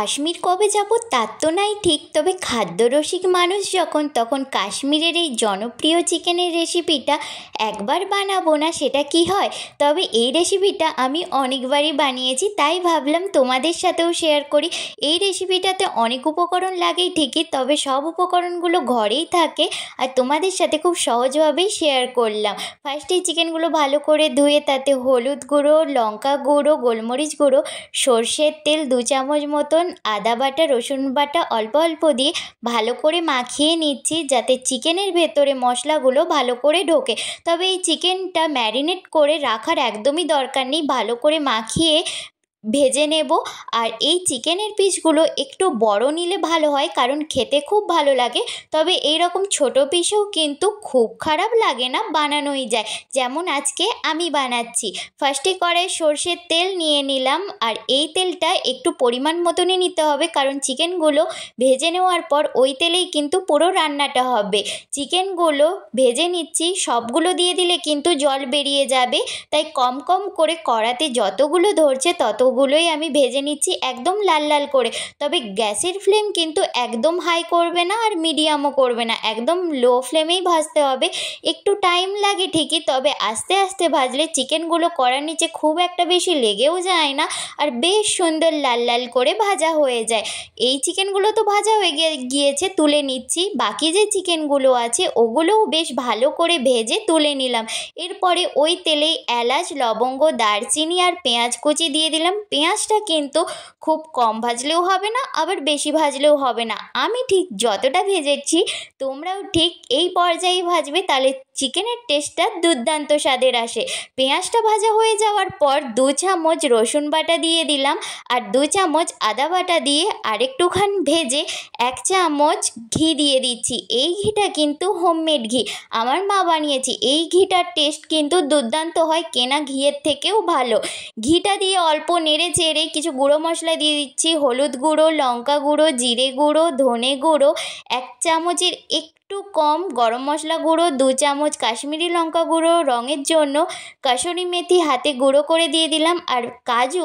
কাশ্মীর কবে যাব তার তো নাই ঠিক, তবে খাদ্যরসিক মানুষ যখন তখন কাশ্মীরের এই জনপ্রিয় চিকেনের রেসিপিটা একবার বানাবো না সেটা কি হয়। তবে এই রেসিপিটা আমি অনেকবারই বানিয়েছি, তাই ভাবলাম তোমাদের সাথেও শেয়ার করি। এই রেসিপিটাতে অনেক উপকরণ লাগেই ঠিকই, তবে সব উপকরণগুলো ঘরেই থাকে আর তোমাদের সাথে খুব সহজভাবেই শেয়ার করলাম। ফার্স্টেই চিকেনগুলো ভালো করে ধুয়ে তাতে হলুদ গুঁড়ো, লঙ্কা গুঁড়ো, গোলমরিচ গুঁড়ো, সর্ষের তেল 2 চামচ মতন, আদা বাটা, রসুন বাটা অল্প অল্প দিয়ে ভালো করে মাখিয়ে নিচ্ছি যাতে চিকেনের ভেতরে মশলাগুলো ভালো করে ঢোকে। তবে এই চিকেনটা ম্যারিনেট করে রাখার একদমই দরকার নেই, ভালো করে মাখিয়ে ভেজে নেব। আর এই চিকেনের পিসগুলো একটু বড় নিলে ভালো হয়, কারণ খেতে খুব ভালো লাগে। তবে এই রকম ছোট পিসেও কিন্তু খুব খারাপ লাগে না, বানানোই যায়, যেমন আজকে আমি বানাচ্ছি। ফার্স্টে কড়াই সর্ষের তেল নিয়ে নিলাম, আর এই তেলটা একটু পরিমাণ মতনই নিতে হবে, কারণ চিকেনগুলো ভেজে নেওয়ার পর ওই তেলেই কিন্তু পুরো রান্নাটা হবে। চিকেনগুলো ভেজে নিচ্ছি, সবগুলো দিয়ে দিলে কিন্তু জল বেরিয়ে যাবে, তাই কম কম করে কড়াতে যতগুলো ধরছে ততগুলোই আমি ভেজে নিচ্ছি একদম লাল লাল করে। তবে গ্যাসের ফ্লেম কিন্তু একদম হাই করবে না আর মিডিয়ামও করবে না, একদম লো ফ্লেমেই ভাজতে হবে। একটু টাইম লাগে ঠিকই, তবে আস্তে আস্তে ভাজলে চিকেনগুলো কড়ার নিচে খুব একটা বেশি লেগেও যায় না আর বেশ সুন্দর লাল লাল করে ভাজা হয়ে যায়। এই চিকেনগুলো তো ভাজা হয়ে গিয়েছে, তুলে নিচ্ছি। বাকি যে চিকেনগুলো আছে ওগুলোও বেশ ভালো করে ভেজে তুলে নিলাম। এরপরে ওই তেলেই এলাচ, লবঙ্গ, দারচিনি আর পেঁয়াজ কুচি দিয়ে দিলাম। পেঁয়াজটা কিন্তু খুব কম ভাজলেও হবে না, আবার বেশি ভাজলেও হবে না, আমি ঠিক যতটা ভেজেছি তোমরাও ঠিক এই পর্যায়ে ভাজবে, তাহলে চিকেনের টেস্টটা দুর্দান্ত স্বাদের আসে। পেঁয়াজটা ভাজা হয়ে যাওয়ার পর 2 চামচ রসুন বাটা দিয়ে দিলাম, আর 2 চামচ আদা বাটা দিয়ে আরেকটুখান ভেজে 1 চামচ ঘি দিয়ে দিচ্ছি। এই ঘিটা কিন্তু হোমমেড ঘি, আমার মা বানিয়েছে। এই ঘিটার টেস্ট কিন্তু দুর্দান্ত হয়, কেনা ঘিয়ের থেকেও ভালো। ঘিটা দিয়ে অল্প নেড়ে চেড়ে কিছু গুঁড়ো মশলা দিয়ে দিচ্ছি, হলুদ গুঁড়ো, লঙ্কা গুঁড়ো, জিরে গুঁড়ো, ধনে গুঁড়ো, 1 চামচের একটু কম গরম মশলা গুঁড়ো, 2 চামচ কাশ্মীরি লঙ্কা গুঁড়ো রঙের জন্য, কাসুরি মেথি হাতে গুঁড়ো করে দিয়ে দিলাম, আর কাজু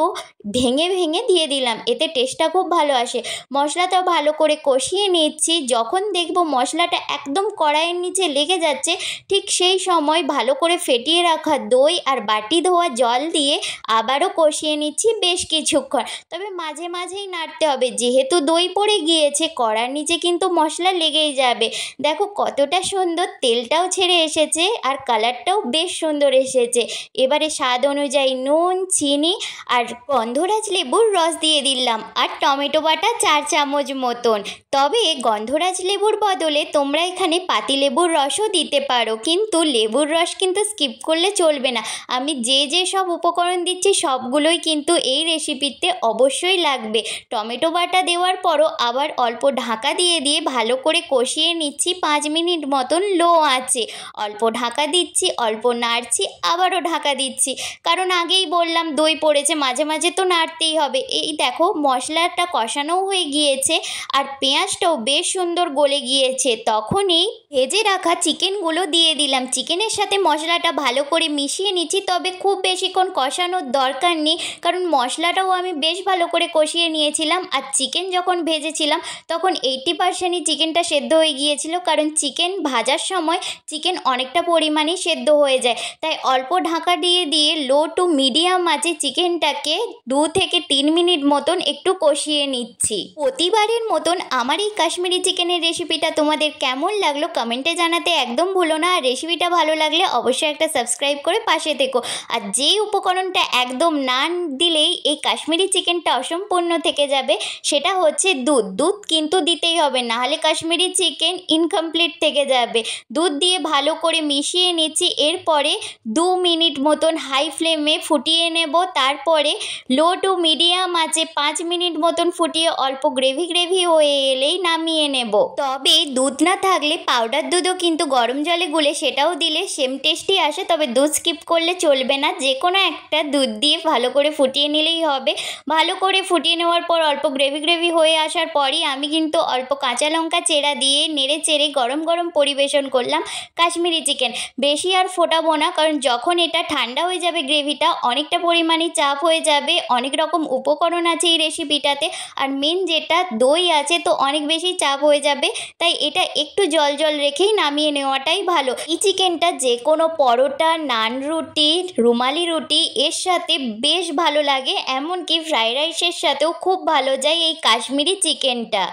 ভেঙে ভেঙে দিয়ে দিলাম, এতে টেস্টটা খুব ভালো আসে। মশলাটা ভালো করে কষিয়ে নিচ্ছি। যখন দেখব মশলাটা একদম কড়াইয়ের নিচে লেগে যাচ্ছে, ঠিক সেই সময় ভালো করে ফেটিয়ে রাখা দই আর বাটি ধোয়া জল দিয়ে আবারও কষিয়ে নিচ্ছি বেশ কিছুক্ষণ। তবে মাঝে মাঝেই নাড়তে হবে, যেহেতু দই পড়ে গিয়েছে কড়ার নিচে কিন্তু মশলা লেগেই যাবে। দেখো কতটা সুন্দর তেলটাও ছেড়ে এসেছে আর কালারটাও বেশ সুন্দর এসেছে। এবারে স্বাদ অনুযায়ী নুন, চিনি আর গন্ধরাজ লেবুর রস দিয়ে দিলাম, আর টমেটো বাটা 4 চামচ মতন। তবে গন্ধরাজ লেবুর বদলে তোমরা এখানে পাতিলেবুর রসও দিতে পারো, কিন্তু লেবুর রস কিন্তু স্কিপ করলে চলবে না। আমি যে সব উপকরণ দিচ্ছি সবগুলোই কিন্তু এই রেসিপিতে অবশ্যই লাগবে। টমেটো বাটা দেওয়ার পরও আবার অল্প ঢাকা দিয়ে দিয়ে ভালো করে কষিয়ে নিচ্ছি 5 মিনিট মতন লো আঁচে। অল্প ঢাকা দিচ্ছি, অল্প নাড়ছি, আবারও ঢাকা দিচ্ছি, কারণ আগেই বললাম দই পড়েছে, মাঝে মাঝে তো নাড়তেই হবে। এই দেখো মশলাটা কষানোও হয়ে গিয়েছে আর পেঁয়াজটাও বেশ সুন্দর গলে গিয়েছে। তখনই ভেজে রাখা চিকেনগুলো দিয়ে দিলাম। চিকেনের সাথে মশলাটা ভালো করে মিশিয়ে নিচ্ছি, তবে খুব বেশিক্ষণ কষানোর দরকার নেই, কারণ মশলাটাও আমি বেশ ভালো করে কষিয়ে নিয়েছিলাম। আর চিকেন যখন ভেজেছিলাম তখন 80%ই চিকেনটা সেদ্ধ হয়ে গিয়েছিল, কারণ চিকেন ভাজার সময় চিকেন অনেকটা পরিমাণেই সেদ্ধ হয়ে যায়। তাই অল্প ঢাকা দিয়ে দিয়ে লো টু মিডিয়াম আঁচে চিকেনটাকে 2 থেকে 3 মিনিট মতন একটু কষিয়ে নিচ্ছি। প্রতিবারের মতন আমার এই কাশ্মীরি চিকেনের রেসিপিটা তোমাদের কেমন লাগলো কমেন্টে জানাতে একদম ভুলো না। আর রেসিপিটা ভালো লাগলে অবশ্যই একটা সাবস্ক্রাইব করে পাশে থেকো। আর যেই উপকরণটা একদম না দিলেই এই কাশ্মীরি চিকেনটা অসম্পূর্ণ থেকে যাবে সেটা হচ্ছে দুধ। দুধ কিন্তু দিতেই হবে, নাহলে কাশ্মীরি চিকেন ইনকমপ্লিট থেকে যাবে। দুধ দিয়ে ভালো করে মিশিয়ে নিচ্ছি। এরপরে 2 মিনিট মতন হাই ফ্লেমে ফুটিয়ে নেব, তারপরে লো টু মিডিয়াম আঁচে 5 মিনিট মতন ফুটিয়ে অল্প গ্রেভি গ্রেভি হয়ে এলেই নামিয়ে নেব। তবে দুধ না থাকলে পাউডার দুধও কিন্তু গরম জলে গুলে সেটাও দিলে সেম টেস্টই আসে, তবে দুধ স্কিপ করলে চলবে না। যে কোনো একটা দুধ দিয়ে ভালো করে ফুটিয়ে নিলেই হবে। ভালো করে ফুটিয়ে নেওয়ার পর অল্প গ্রেভি গ্রেভি হয়ে আসার পরই আমি কিন্তু অল্প কাঁচা লঙ্কা চেরা দিয়ে নেড়ে চেড়ে রেখেই গরম গরম পরিবেশন করলাম কাশ্মীরি চিকেন। বেশি আর ফোটাবো না, কারণ যখন এটা ঠান্ডা হয়ে যাবে গ্রেভিটা অনেকটা পরিমাণে চাপ হয়ে যাবে। অনেক রকম উপকরণ আছে এই রেসিপিটাতে, আর মেন যেটা দই আছে, তো অনেক বেশি চাপ হয়ে যাবে। তাই এটা একটু জল জল রেখেই নামিয়ে নেওয়াটাই ভালো। এই চিকেনটা যে কোনো পরোটা, নান রুটি, রুমালি রুটি এর সাথে বেশ ভালো লাগে, এমনকি ফ্রাইড রাইসের সাথেও খুব ভালো যায় এই কাশ্মীরি চিকেনটা।